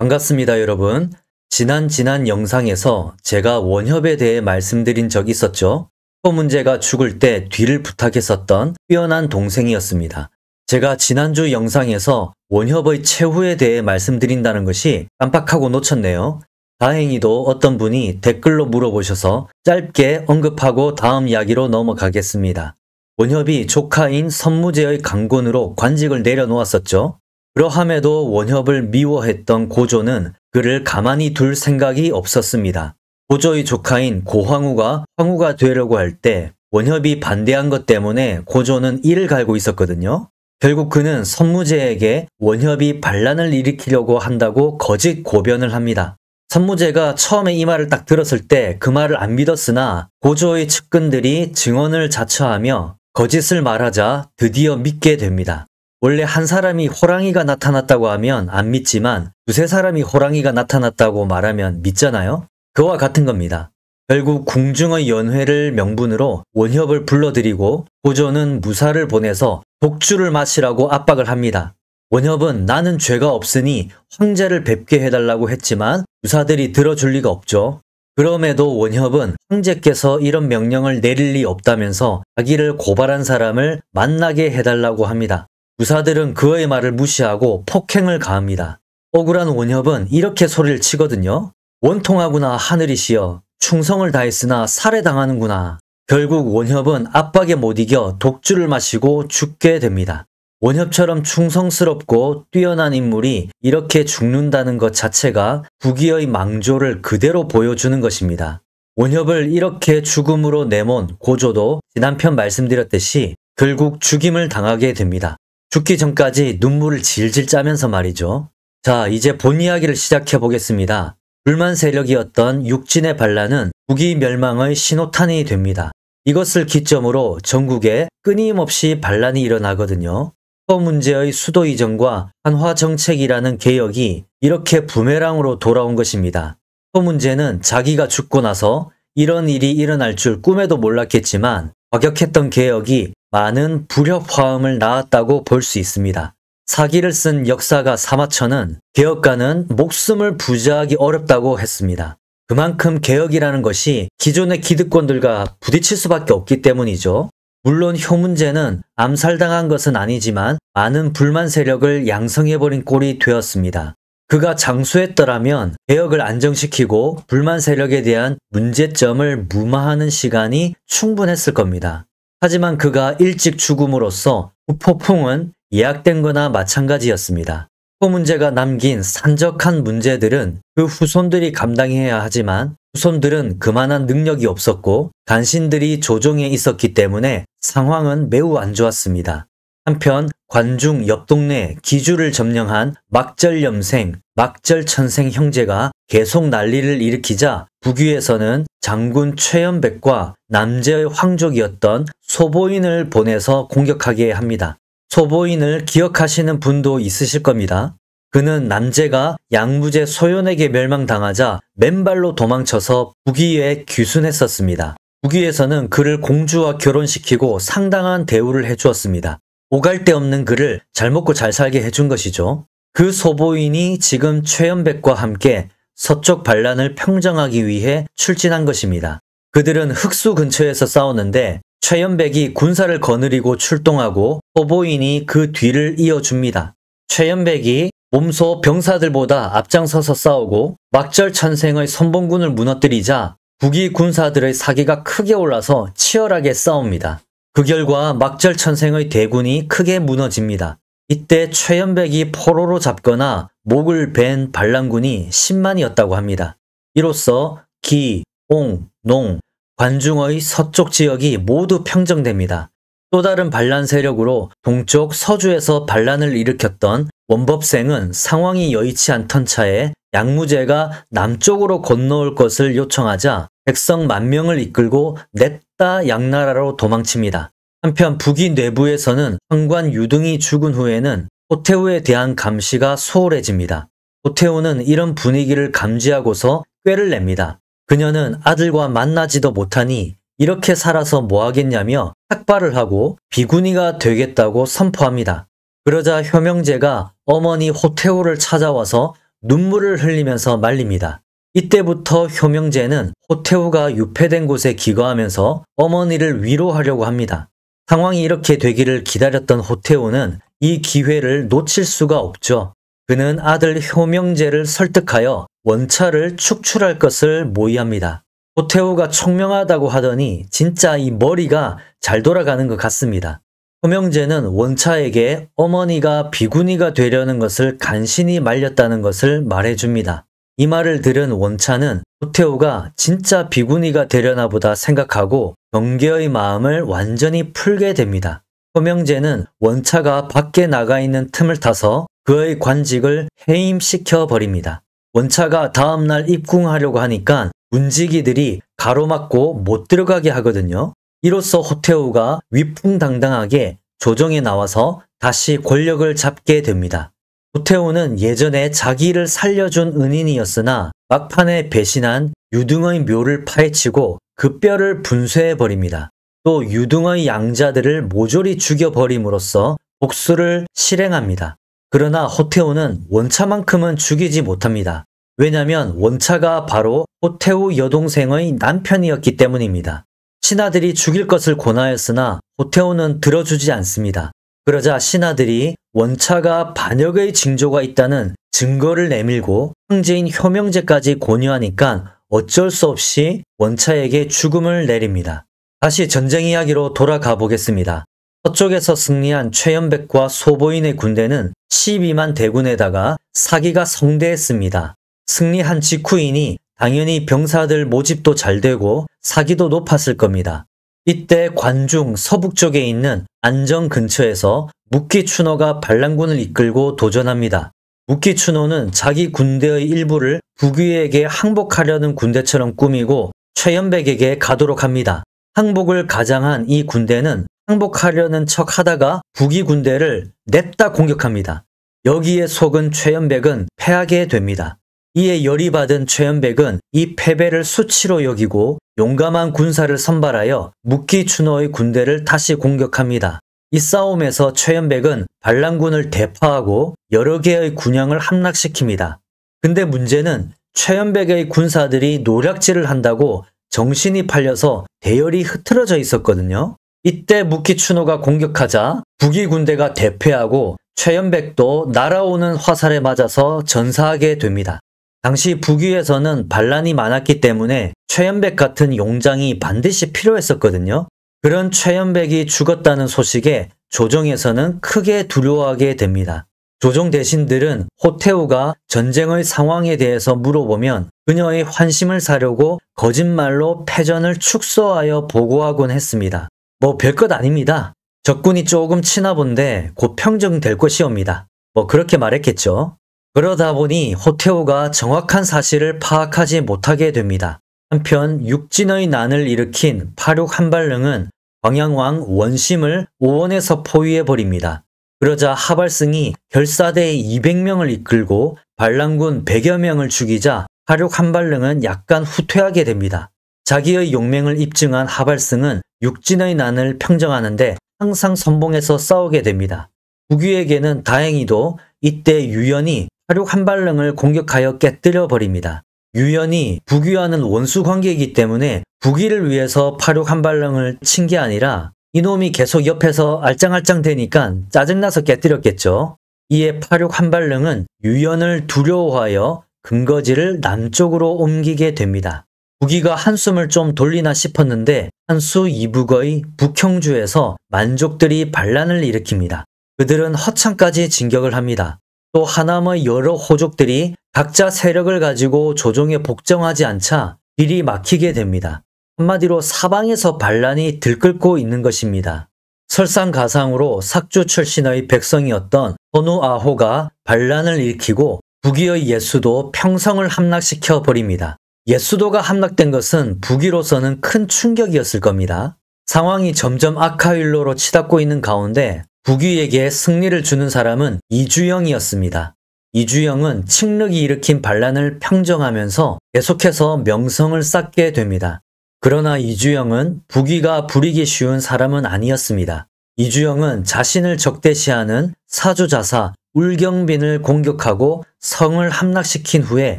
반갑습니다, 여러분. 지난 영상에서 제가 원협에 대해 말씀드린 적이 있었죠. 문제가 죽을 때 뒤를 부탁했었던 뛰어난 동생이었습니다. 제가 지난주 영상에서 원협의 최후에 대해 말씀드린다는 것이 깜빡하고 놓쳤네요. 다행히도 어떤 분이 댓글로 물어보셔서 짧게 언급하고 다음 이야기로 넘어가겠습니다. 원협이 조카인 선무제의 강권으로 관직을 내려놓았었죠. 그러함에도 원협을 미워했던 고조는 그를 가만히 둘 생각이 없었습니다. 고조의 조카인 고황후가 황후가 되려고 할 때 원협이 반대한 것 때문에 고조는 이를 갈고 있었거든요. 결국 그는 선무제에게 원협이 반란을 일으키려고 한다고 거짓 고변을 합니다. 선무제가 처음에 이 말을 딱 들었을 때 그 말을 안 믿었으나 고조의 측근들이 증언을 자처하며 거짓을 말하자 드디어 믿게 됩니다. 원래 한 사람이 호랑이가 나타났다고 하면 안 믿지만 두세 사람이 호랑이가 나타났다고 말하면 믿잖아요? 그와 같은 겁니다. 결국 궁중의 연회를 명분으로 원협을 불러들이고 고조는 무사를 보내서 독주를 마시라고 압박을 합니다. 원협은 나는 죄가 없으니 황제를 뵙게 해달라고 했지만 무사들이 들어줄 리가 없죠. 그럼에도 원협은 황제께서 이런 명령을 내릴 리 없다면서 자기를 고발한 사람을 만나게 해달라고 합니다. 무사들은 그의 말을 무시하고 폭행을 가합니다. 억울한 원협은 이렇게 소리를 치거든요. 원통하구나 하늘이시여, 충성을 다했으나 살해당하는구나. 결국 원협은 압박에 못 이겨 독주를 마시고 죽게 됩니다. 원협처럼 충성스럽고 뛰어난 인물이 이렇게 죽는다는 것 자체가 부귀의 망조를 그대로 보여주는 것입니다. 원협을 이렇게 죽음으로 내몬 고조도 지난편 말씀드렸듯이 결국 죽임을 당하게 됩니다. 죽기 전까지 눈물을 질질 짜면서 말이죠. 자, 이제 본 이야기를 시작해 보겠습니다. 불만 세력이었던 육진의 반란은 국이 멸망의 신호탄이 됩니다. 이것을 기점으로 전국에 끊임없이 반란이 일어나거든요. 문제의 수도 이전과 한화 정책이라는 개혁이 이렇게 부메랑으로 돌아온 것입니다. 문제는 자기가 죽고 나서 이런 일이 일어날 줄 꿈에도 몰랐겠지만 과격했던 개혁이 많은 불협화음을 낳았다고 볼 수 있습니다. 사기를 쓴 역사가 사마천은 개혁가는 목숨을 부지하기 어렵다고 했습니다. 그만큼 개혁이라는 것이 기존의 기득권들과 부딪힐 수밖에 없기 때문이죠. 물론 효문제는 암살당한 것은 아니지만 많은 불만 세력을 양성해버린 꼴이 되었습니다. 그가 장수했더라면 개혁을 안정시키고 불만 세력에 대한 문제점을 무마하는 시간이 충분했을 겁니다. 하지만 그가 일찍 죽음으로써 후폭풍은 예약된 거나 마찬가지였습니다. 문제가 남긴 산적한 문제들은 그 후손들이 감당해야 하지만 후손들은 그만한 능력이 없었고 간신들이 조종에 있었기 때문에 상황은 매우 안 좋았습니다. 한편 관중 옆 동네 기주를 점령한 막절염생, 막절천생 형제가 계속 난리를 일으키자 북위에서는 장군 최연백과 남제의 황족이었던 소보인을 보내서 공격하게 합니다. 소보인을 기억하시는 분도 있으실 겁니다. 그는 남제가 양무제 소연에게 멸망당하자 맨발로 도망쳐서 북위에 귀순했었습니다. 북위에서는 그를 공주와 결혼시키고 상당한 대우를 해주었습니다. 오갈 데 없는 그를 잘 먹고 잘 살게 해준 것이죠. 그 소보인이 지금 최연백과 함께 서쪽 반란을 평정하기 위해 출진한 것입니다. 그들은 흑수 근처에서 싸우는데 최연백이 군사를 거느리고 출동하고 소보인이 그 뒤를 이어줍니다. 최연백이 몸소 병사들보다 앞장서서 싸우고 막절천생의 선봉군을 무너뜨리자 북위 군사들의 사기가 크게 올라서 치열하게 싸웁니다. 그 결과 막절천생의 대군이 크게 무너집니다. 이때 최연백이 포로로 잡거나 목을 벤 반란군이 10만이었다고 합니다. 이로써 기, 옹, 농, 관중의 서쪽 지역이 모두 평정됩니다. 또 다른 반란 세력으로 동쪽 서주에서 반란을 일으켰던 원법생은 상황이 여의치 않던 차에 양무제가 남쪽으로 건너올 것을 요청하자 백성 10,000명을 이끌고 냅다 양나라로 도망칩니다. 한편 북위 내부에서는 황관 유등이 죽은 후에는 호태우에 대한 감시가 소홀해집니다. 호태우는 이런 분위기를 감지하고서 꾀를 냅니다. 그녀는 아들과 만나지도 못하니 이렇게 살아서 뭐 하겠냐며 삭발을 하고 비구니가 되겠다고 선포합니다. 그러자 효명제가 어머니 호태우를 찾아와서 눈물을 흘리면서 말립니다. 이때부터 효명제는 호태우가 유폐된 곳에 기거하면서 어머니를 위로하려고 합니다. 상황이 이렇게 되기를 기다렸던 호태우는 이 기회를 놓칠 수가 없죠. 그는 아들 효명제를 설득하여 원차를 축출할 것을 모의합니다. 호태우가 총명하다고 하더니 진짜 이 머리가 잘 돌아가는 것 같습니다. 효명제는 원차에게 어머니가 비구니가 되려는 것을 간신히 말렸다는 것을 말해줍니다. 이 말을 들은 원차는 호태우가 진짜 비구니가 되려나 보다 생각하고 경계의 마음을 완전히 풀게 됩니다. 효명제는 원차가 밖에 나가 있는 틈을 타서 그의 관직을 해임시켜 버립니다. 원차가 다음날 입궁하려고 하니까 문지기들이 가로막고 못 들어가게 하거든요. 이로써 호태우가 위풍당당하게 조정에 나와서 다시 권력을 잡게 됩니다. 호태우는 예전에 자기를 살려준 은인이었으나 막판에 배신한 유등의 묘를 파헤치고 그 뼈를 분쇄해버립니다. 또 유등의 양자들을 모조리 죽여버림으로써 복수를 실행합니다. 그러나 호태우는 원차만큼은 죽이지 못합니다. 왜냐하면 원차가 바로 호태우 여동생의 남편이었기 때문입니다. 신하들이 죽일 것을 권하였으나 호태우는 들어주지 않습니다. 그러자 신하들이 원차가 반역의 징조가 있다는 증거를 내밀고 황제인 효명제까지 권유하니까 어쩔 수 없이 원차에게 죽음을 내립니다. 다시 전쟁 이야기로 돌아가 보겠습니다. 서쪽에서 승리한 최연백과 소보인의 군대는 12만 대군에다가 사기가 성대했습니다. 승리한 직후이니 당연히 병사들 모집도 잘 되고 사기도 높았을 겁니다. 이때 관중 서북쪽에 있는 안정 근처에서 무기춘호가 반란군을 이끌고 도전합니다. 무기춘호는 자기 군대의 일부를 북위에게 항복하려는 군대처럼 꾸미고 최연백에게 가도록 합니다. 항복을 가장한 이 군대는 항복하려는 척 하다가 북위 군대를 냅다 공격합니다. 여기에 속은 최연백은 패하게 됩니다. 이에 열이 받은 최연백은 이 패배를 수치로 여기고 용감한 군사를 선발하여 무기춘호의 군대를 다시 공격합니다. 이 싸움에서 최연백은 반란군을 대파하고 여러 개의 군영을 함락시킵니다. 근데 문제는 최연백의 군사들이 노략질을 한다고 정신이 팔려서 대열이 흐트러져 있었거든요. 이때 무기춘호가 공격하자 북위 군대가 대패하고 최연백도 날아오는 화살에 맞아서 전사하게 됩니다. 당시 북위에서는 반란이 많았기 때문에 최연백 같은 용장이 반드시 필요했었거든요. 그런 최연백이 죽었다는 소식에 조정에서는 크게 두려워하게 됩니다. 조정 대신들은 호태우가 전쟁의 상황에 대해서 물어보면 그녀의 환심을 사려고 거짓말로 패전을 축소하여 보고하곤 했습니다. 뭐 별것 아닙니다. 적군이 조금 치나 본데 곧 평정될 것이옵니다. 뭐 그렇게 말했겠죠. 그러다 보니 호태우가 정확한 사실을 파악하지 못하게 됩니다. 한편 육진의 난을 일으킨 파륙 한발릉은 광양왕 원심을 오원에서 포위해버립니다. 그러자 하발승이 결사대 200명을 이끌고 반란군 100여 명을 죽이자 파륙 한발릉은 약간 후퇴하게 됩니다. 자기의 용맹을 입증한 하발승은 육진의 난을 평정하는데 항상 선봉에서 싸우게 됩니다. 북위에게는 다행히도 이때 유연이 파륙 한발릉을 공격하여 깨뜨려 버립니다. 유연이 북위와는 원수 관계이기 때문에 북위를 위해서 파륙 한발릉을 친 게 아니라 이놈이 계속 옆에서 알짱알짱 대니까 짜증나서 깨뜨렸겠죠. 이에 파륙 한발릉은 유연을 두려워하여 근거지를 남쪽으로 옮기게 됩니다. 북위가 한숨을 좀 돌리나 싶었는데 한수 이북의 북형주에서 만족들이 반란을 일으킵니다. 그들은 허창까지 진격을 합니다. 또 하남의 여러 호족들이 각자 세력을 가지고 조정에 복종하지 않자 길이 막히게 됩니다. 한마디로 사방에서 반란이 들끓고 있는 것입니다. 설상가상으로 삭주 출신의 백성이었던 선우아호가 반란을 일으키고 북위의 예수도 평성을 함락시켜 버립니다. 예수도가 함락된 것은 북위로서는 큰 충격이었을 겁니다. 상황이 점점 악화일로로 치닫고 있는 가운데 북위에게 승리를 주는 사람은 이주영이었습니다. 이주영은 칙륵이 일으킨 반란을 평정하면서 계속해서 명성을 쌓게 됩니다. 그러나 이주영은 북위가 부리기 쉬운 사람은 아니었습니다. 이주영은 자신을 적대시하는 사주자사 울경빈을 공격하고 성을 함락시킨 후에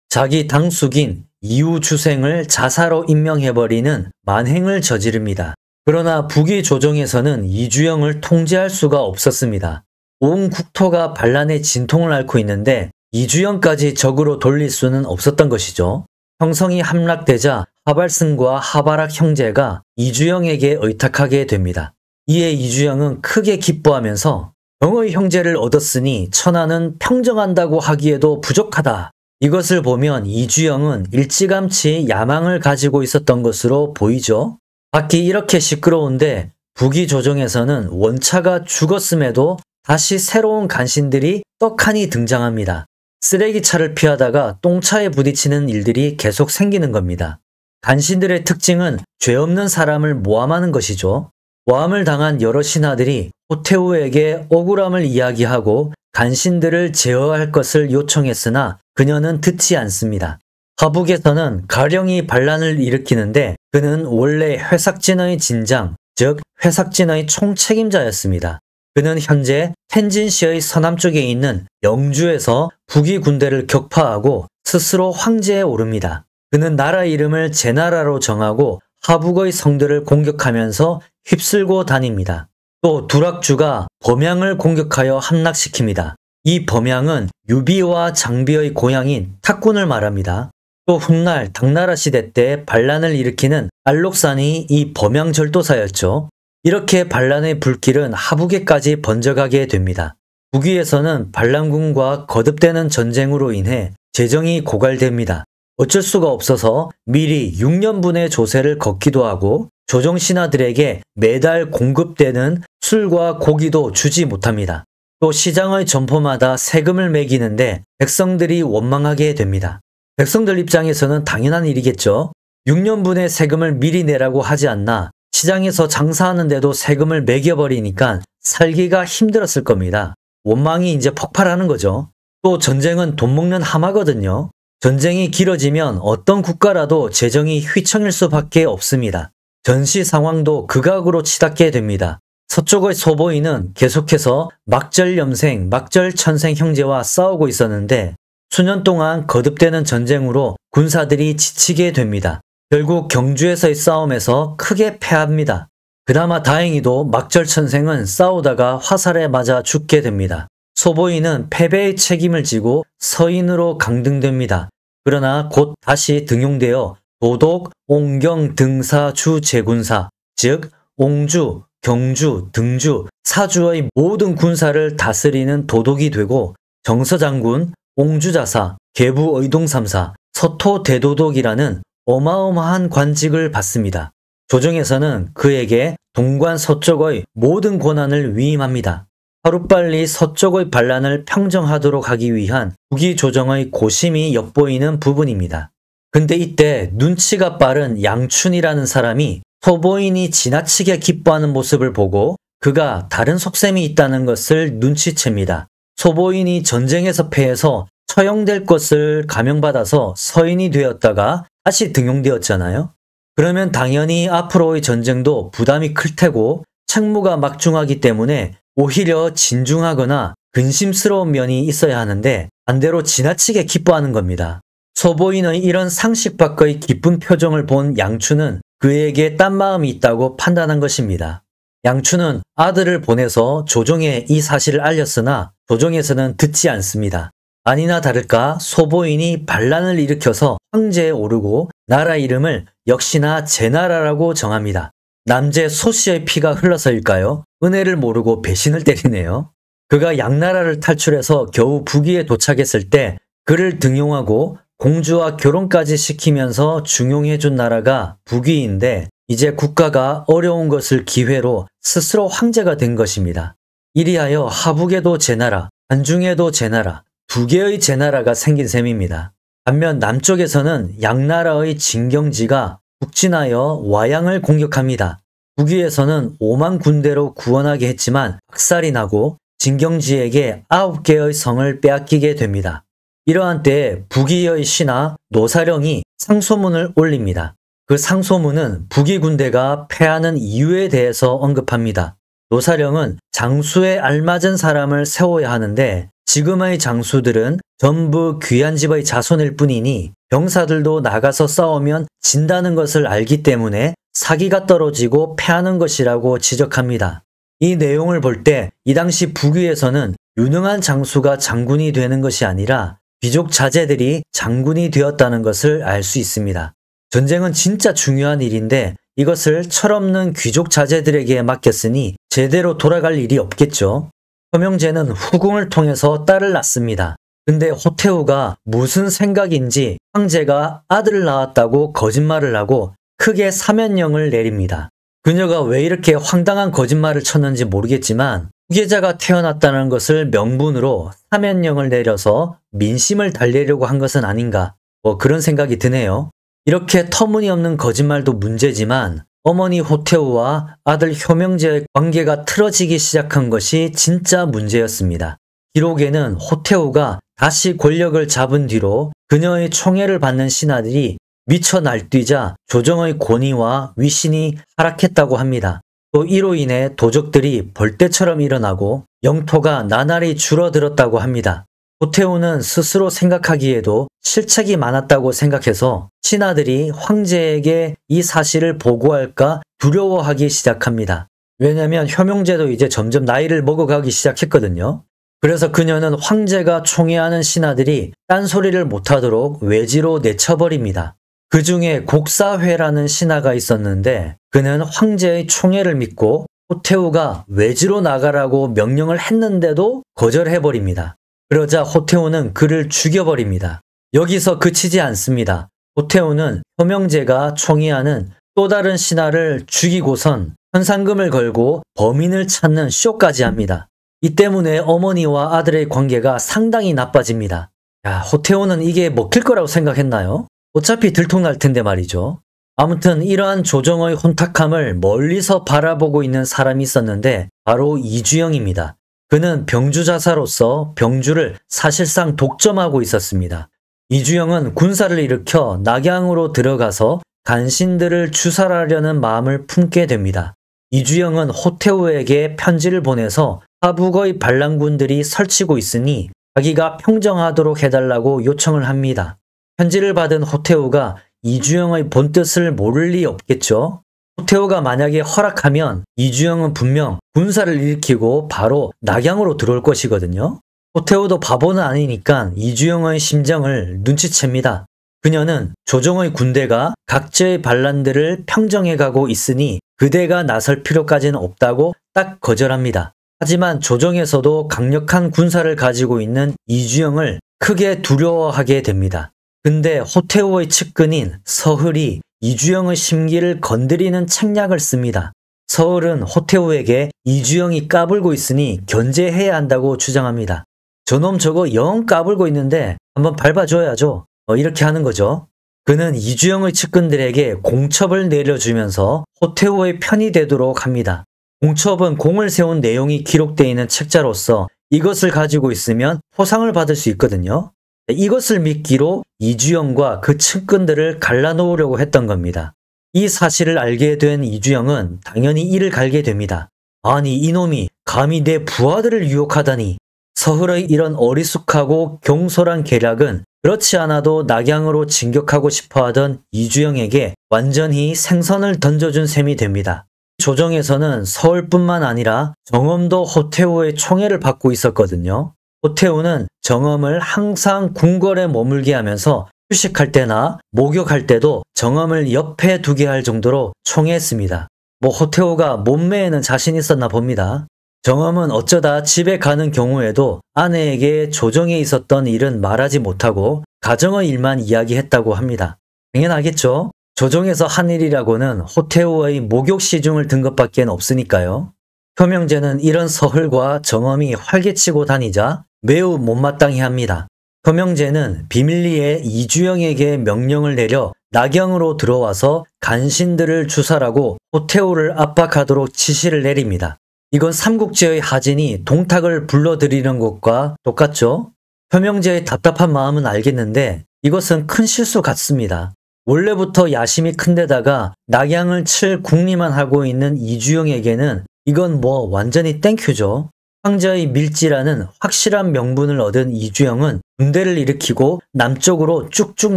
자기 당숙인 이우주생을 자사로 임명해버리는 만행을 저지릅니다. 그러나 북위 조정에서는 이주영을 통제할 수가 없었습니다. 온 국토가 반란의 진통을 앓고 있는데 이주영까지 적으로 돌릴 수는 없었던 것이죠. 형성이 함락되자 하발승과 하바락 형제가 이주영에게 의탁하게 됩니다. 이에 이주영은 크게 기뻐하면서 병의 형제를 얻었으니 천하는 평정한다고 하기에도 부족하다. 이것을 보면 이주영은 일찌감치 야망을 가지고 있었던 것으로 보이죠. 밖이 이렇게 시끄러운데 북위 조정에서는 원차가 죽었음에도 다시 새로운 간신들이 떡하니 등장합니다. 쓰레기차를 피하다가 똥차에 부딪히는 일들이 계속 생기는 겁니다. 간신들의 특징은 죄 없는 사람을 모함하는 것이죠. 모함을 당한 여러 신하들이 호태우에게 억울함을 이야기하고 간신들을 제어할 것을 요청했으나 그녀는 듣지 않습니다. 화북에서는 가령이 반란을 일으키는데 그는 원래 회삭진의 진장, 즉 회삭진의 총책임자였습니다. 그는 현재 텐진시의 서남쪽에 있는 영주에서 북위 군대를 격파하고 스스로 황제에 오릅니다. 그는 나라 이름을 제나라로 정하고 하북의 성들을 공격하면서 휩쓸고 다닙니다. 또 두락주가 범양을 공격하여 함락시킵니다. 이 범양은 유비와 장비의 고향인 탁군을 말합니다. 또 훗날 당나라 시대 때 반란을 일으키는 알록산이 이 범양 절도사였죠. 이렇게 반란의 불길은 하북에까지 번져가게 됩니다. 북위에서는 반란군과 거듭되는 전쟁으로 인해 재정이 고갈됩니다. 어쩔 수가 없어서 미리 6년분의 조세를 걷기도 하고 조정신하들에게 매달 공급되는 술과 고기도 주지 못합니다. 또 시장의 점포마다 세금을 매기는데 백성들이 원망하게 됩니다. 백성들 입장에서는 당연한 일이겠죠. 6년분의 세금을 미리 내라고 하지 않나 시장에서 장사하는데도 세금을 매겨버리니까 살기가 힘들었을 겁니다. 원망이 이제 폭발하는 거죠. 또 전쟁은 돈 먹는 하마거든요. 전쟁이 길어지면 어떤 국가라도 재정이 휘청일 수밖에 없습니다. 전시 상황도 극악으로 치닫게 됩니다. 서쪽의 소보이는 계속해서 막절염생, 막절천생 형제와 싸우고 있었는데 수년 동안 거듭되는 전쟁으로 군사들이 지치게 됩니다. 결국 경주에서의 싸움에서 크게 패합니다. 그나마 다행히도 막절천생은 싸우다가 화살에 맞아 죽게 됩니다. 소보이는 패배의 책임을 지고 서인으로 강등됩니다. 그러나 곧 다시 등용되어 도독, 옹경, 등사, 주, 제군사, 즉 옹주, 경주, 등주, 사주의 모든 군사를 다스리는 도독이 되고 정서장군, 옹주자사, 계부의동삼사, 서토대도독이라는 어마어마한 관직을 받습니다. 조정에서는 그에게 동관 서쪽의 모든 권한을 위임합니다. 하루빨리 서쪽의 반란을 평정하도록 하기 위한 북위 조정의 고심이 엿보이는 부분입니다. 근데 이때 눈치가 빠른 양춘이라는 사람이 소보인이 지나치게 기뻐하는 모습을 보고 그가 다른 속셈이 있다는 것을 눈치챕니다. 소보인이 전쟁에서 패해서 처형될 것을 감형받아서 서인이 되었다가 다시 등용되었잖아요. 그러면 당연히 앞으로의 전쟁도 부담이 클 테고 책무가 막중하기 때문에 오히려 진중하거나 근심스러운 면이 있어야 하는데 반대로 지나치게 기뻐하는 겁니다. 소보인의 이런 상식 밖의 기쁜 표정을 본 양춘은 그에게 딴 마음이 있다고 판단한 것입니다. 양춘은 아들을 보내서 조정에 이 사실을 알렸으나 조정에서는 듣지 않습니다. 아니나 다를까 소보인이 반란을 일으켜서 황제에 오르고 나라 이름을 역시나 제나라라고 정합니다. 남제 소씨의 피가 흘러서일까요? 은혜를 모르고 배신을 때리네요. 그가 양나라를 탈출해서 겨우 북위에 도착했을 때 그를 등용하고 공주와 결혼까지 시키면서 중용해준 나라가 북위인데 이제 국가가 어려운 것을 기회로 스스로 황제가 된 것입니다. 이리하여 하북에도 제나라, 한중에도 제나라, 두 개의 제나라가 생긴 셈입니다. 반면 남쪽에서는 양나라의 진경지가 북진하여 와양을 공격합니다. 북위에서는 5만 군대로 구원하게 했지만 박살이 나고 진경지에게 9개의 성을 빼앗기게 됩니다. 이러한 때에 북위의 신하 노사령이 상소문을 올립니다. 그 상소문은 북위 군대가 패하는 이유에 대해서 언급합니다. 노사령은 장수에 알맞은 사람을 세워야 하는데 지금의 장수들은 전부 귀한 집의 자손일 뿐이니 병사들도 나가서 싸우면 진다는 것을 알기 때문에 사기가 떨어지고 패하는 것이라고 지적합니다. 이 내용을 볼 때 이 당시 북위에서는 유능한 장수가 장군이 되는 것이 아니라 귀족 자제들이 장군이 되었다는 것을 알 수 있습니다. 전쟁은 진짜 중요한 일인데 이것을 철없는 귀족 자제들에게 맡겼으니 제대로 돌아갈 일이 없겠죠. 허명제는 후궁을 통해서 딸을 낳습니다. 근데 호태우가 무슨 생각인지 황제가 아들을 낳았다고 거짓말을 하고 크게 사면령을 내립니다. 그녀가 왜 이렇게 황당한 거짓말을 쳤는지 모르겠지만 후계자가 태어났다는 것을 명분으로 사면령을 내려서 민심을 달래려고 한 것은 아닌가, 그런 생각이 드네요. 이렇게 터무니없는 거짓말도 문제지만 어머니 호태우와 아들 효명제의 관계가 틀어지기 시작한 것이 진짜 문제였습니다. 기록에는 호태우가 다시 권력을 잡은 뒤로 그녀의 총애를 받는 신하들이 미쳐 날뛰자 조정의 권위와 위신이 하락했다고 합니다. 또 이로 인해 도적들이 벌떼처럼 일어나고 영토가 나날이 줄어들었다고 합니다. 호태우는 스스로 생각하기에도 실책이 많았다고 생각해서 신하들이 황제에게 이 사실을 보고할까 두려워하기 시작합니다. 왜냐하면 효명제도 이제 점점 나이를 먹어가기 시작했거든요. 그래서 그녀는 황제가 총애하는 신하들이 딴소리를 못하도록 외지로 내쳐버립니다. 그 중에 곡사회라는 신하가 있었는데 그는 황제의 총애를 믿고 호태우가 외지로 나가라고 명령을 했는데도 거절해버립니다. 그러자 호태우는 그를 죽여버립니다. 여기서 그치지 않습니다. 호태우는 효명제가 총애하는 또 다른 신하를 죽이고선 현상금을 걸고 범인을 찾는 쇼까지 합니다. 이 때문에 어머니와 아들의 관계가 상당히 나빠집니다. 야, 호태우는 이게 먹힐 거라고 생각했나요? 어차피 들통날 텐데 말이죠. 아무튼 이러한 조정의 혼탁함을 멀리서 바라보고 있는 사람이 있었는데 바로 이주영입니다. 그는 병주자사로서 병주를 사실상 독점하고 있었습니다. 이주영은 군사를 일으켜 낙양으로 들어가서 간신들을 추살하려는 마음을 품게 됩니다. 이주영은 호태우에게 편지를 보내서 하북의 반란군들이 설치고 있으니 자기가 평정하도록 해달라고 요청을 합니다. 편지를 받은 호태우가 이주영의 본뜻을 모를 리 없겠죠. 호태우가 만약에 허락하면 이주영은 분명 군사를 일으키고 바로 낙양으로 들어올 것이거든요. 호태우도 바보는 아니니까 이주영의 심정을 눈치챕니다. 그녀는 조정의 군대가 각지의 반란들을 평정해가고 있으니 그대가 나설 필요까지는 없다고 딱 거절합니다. 하지만 조정에서도 강력한 군사를 가지고 있는 이주영을 크게 두려워하게 됩니다. 근데 호태우의 측근인 서흘이 이주영의 심기를 건드리는 책략을 씁니다. 서흘은 호태우에게 이주영이 까불고 있으니 견제해야 한다고 주장합니다. 저놈 저거 영 까불고 있는데 한번 밟아줘야죠. 이렇게 하는 거죠. 그는 이주영의 측근들에게 공첩을 내려주면서 호태우의 편이 되도록 합니다. 공첩은 공을 세운 내용이 기록되어 있는 책자로서 이것을 가지고 있으면 포상을 받을 수 있거든요. 이것을 미끼로 이주영과 그 측근들을 갈라놓으려고 했던 겁니다. 이 사실을 알게 된 이주영은 당연히 이를 갈게 됩니다. 아니 이놈이 감히 내 부하들을 유혹하다니. 서흘의 이런 어리숙하고 경솔한 계략은 그렇지 않아도 낙양으로 진격하고 싶어하던 이주영에게 완전히 생선을 던져준 셈이 됩니다. 조정에서는 서울뿐만 아니라 정엄도 호태우의 총애를 받고 있었거든요. 호태우는 정엄을 항상 궁궐에 머물게 하면서 휴식할 때나 목욕할 때도 정엄을 옆에 두게 할 정도로 총애했습니다. 호태우가 몸매에는 자신 있었나 봅니다. 정엄은 어쩌다 집에 가는 경우에도 아내에게 조정에 있었던 일은 말하지 못하고 가정의 일만 이야기했다고 합니다. 당연하겠죠. 조정에서 한 일이라고는 호태우의 목욕 시중을 든 것밖에 없으니까요. 효명제는 이런 서흘과 정엄이 활개치고 다니자 매우 못마땅해합니다. 효명제는 비밀리에 이주영에게 명령을 내려 낙양으로 들어와서 간신들을 주살하고 호태우를 압박하도록 지시를 내립니다. 이건 삼국지의 하진이 동탁을 불러들이는 것과 똑같죠? 효명제의 답답한 마음은 알겠는데 이것은 큰 실수 같습니다. 원래부터 야심이 큰데다가 낙양을 칠 궁리만 하고 있는 이주영에게는 이건 완전히 땡큐죠. 황제의 밀지라는 확실한 명분을 얻은 이주영은 군대를 일으키고 남쪽으로 쭉쭉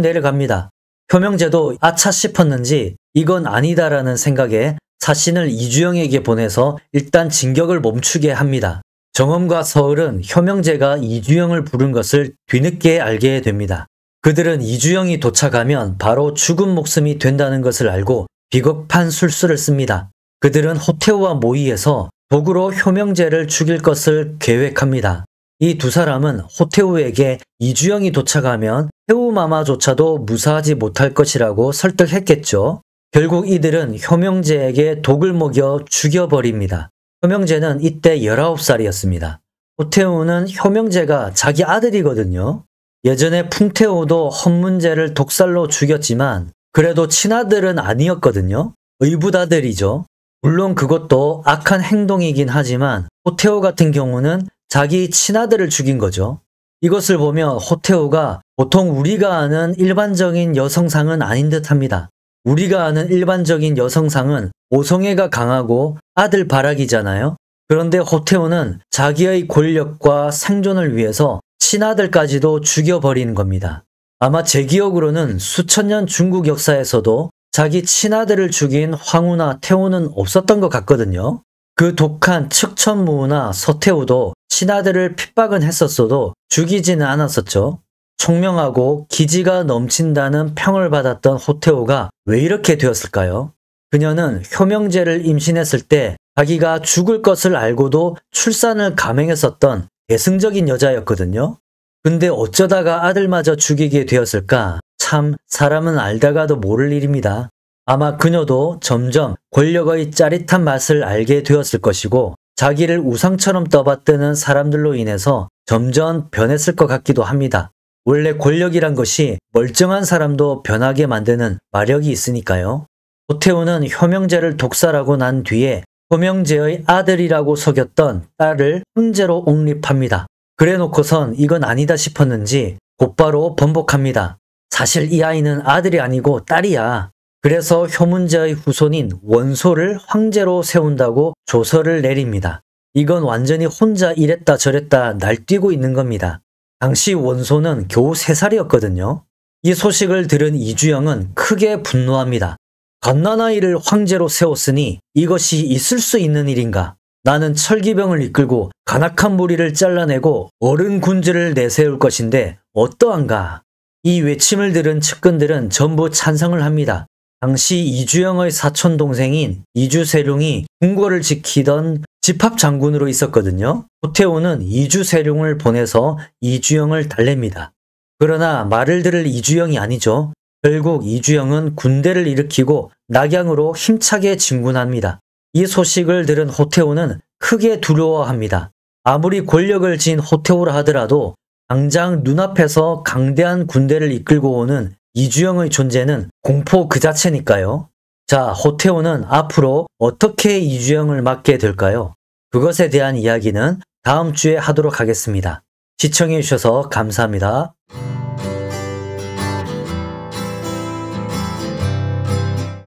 내려갑니다. 효명제도 아차 싶었는지 이건 아니다라는 생각에 사신을 이주영에게 보내서 일단 진격을 멈추게 합니다. 정엄과 서울은 효명제가 이주영을 부른 것을 뒤늦게 알게 됩니다. 그들은 이주영이 도착하면 바로 죽은 목숨이 된다는 것을 알고 비겁한 술수를 씁니다. 그들은 호태우와 모의해서 도구로 효명제를 죽일 것을 계획합니다. 이 두 사람은 호태우에게 이주영이 도착하면 태우마마조차도 무사하지 못할 것이라고 설득했겠죠. 결국 이들은 효명제에게 독을 먹여 죽여버립니다. 효명제는 이때 19살이었습니다. 호태우는 효명제가 자기 아들이거든요. 예전에 풍태우도 헌문제를 독살로 죽였지만 그래도 친아들은 아니었거든요. 의붓아들이죠. 물론 그것도 악한 행동이긴 하지만 호태우 같은 경우는 자기 친아들을 죽인 거죠. 이것을 보면 호태우가 보통 우리가 아는 일반적인 여성상은 아닌 듯합니다. 우리가 아는 일반적인 여성상은 모성애가 강하고 아들 바라기잖아요. 그런데 호태우는 자기의 권력과 생존을 위해서 친아들까지도 죽여버리는 겁니다. 아마 제 기억으로는 수천 년 중국 역사에서도 자기 친아들을 죽인 황후나 태후는 없었던 것 같거든요. 그 독한 측천무후나 서태후도 친아들을 핍박은 했었어도 죽이지는 않았었죠. 총명하고 기지가 넘친다는 평을 받았던 호태우가 왜 이렇게 되었을까요? 그녀는 효명제를 임신했을 때 자기가 죽을 것을 알고도 출산을 감행했었던 대승적인 여자였거든요. 근데 어쩌다가 아들마저 죽이게 되었을까? 참 사람은 알다가도 모를 일입니다. 아마 그녀도 점점 권력의 짜릿한 맛을 알게 되었을 것이고 자기를 우상처럼 떠받드는 사람들로 인해서 점점 변했을 것 같기도 합니다. 원래 권력이란 것이 멀쩡한 사람도 변하게 만드는 마력이 있으니까요. 호태우는 효명제를 독살하고 난 뒤에 효명제의 아들이라고 속였던 딸을 황제로 옹립합니다. 그래 놓고선 이건 아니다 싶었는지 곧바로 번복합니다. 사실 이 아이는 아들이 아니고 딸이야. 그래서 효문제의 후손인 원소를 황제로 세운다고 조서를 내립니다. 이건 완전히 혼자 이랬다 저랬다 날뛰고 있는 겁니다. 당시 원소는 겨우 3살이었거든요. 이 소식을 들은 이주영은 크게 분노합니다. 갓난아이를 황제로 세웠으니 이것이 있을 수 있는 일인가? 나는 철기병을 이끌고 간악한 무리를 잘라내고 어른 군주를 내세울 것인데 어떠한가? 이 외침을 들은 측근들은 전부 찬성을 합니다. 당시 이주영의 사촌 동생인 이주세룡이 궁궐을 지키던 집합장군으로 있었거든요. 호태우는 이주세룡을 보내서 이주영을 달랩니다. 그러나 말을 들을 이주영이 아니죠. 결국 이주영은 군대를 일으키고 낙양으로 힘차게 진군합니다. 이 소식을 들은 호태우는 크게 두려워합니다. 아무리 권력을 쥔 호태우라 하더라도 당장 눈앞에서 강대한 군대를 이끌고 오는 이주영의 존재는 공포 그 자체니까요. 자, 호태우는 앞으로 어떻게 이주영을 맡게 될까요? 그것에 대한 이야기는 다음 주에 하도록 하겠습니다. 시청해 주셔서 감사합니다.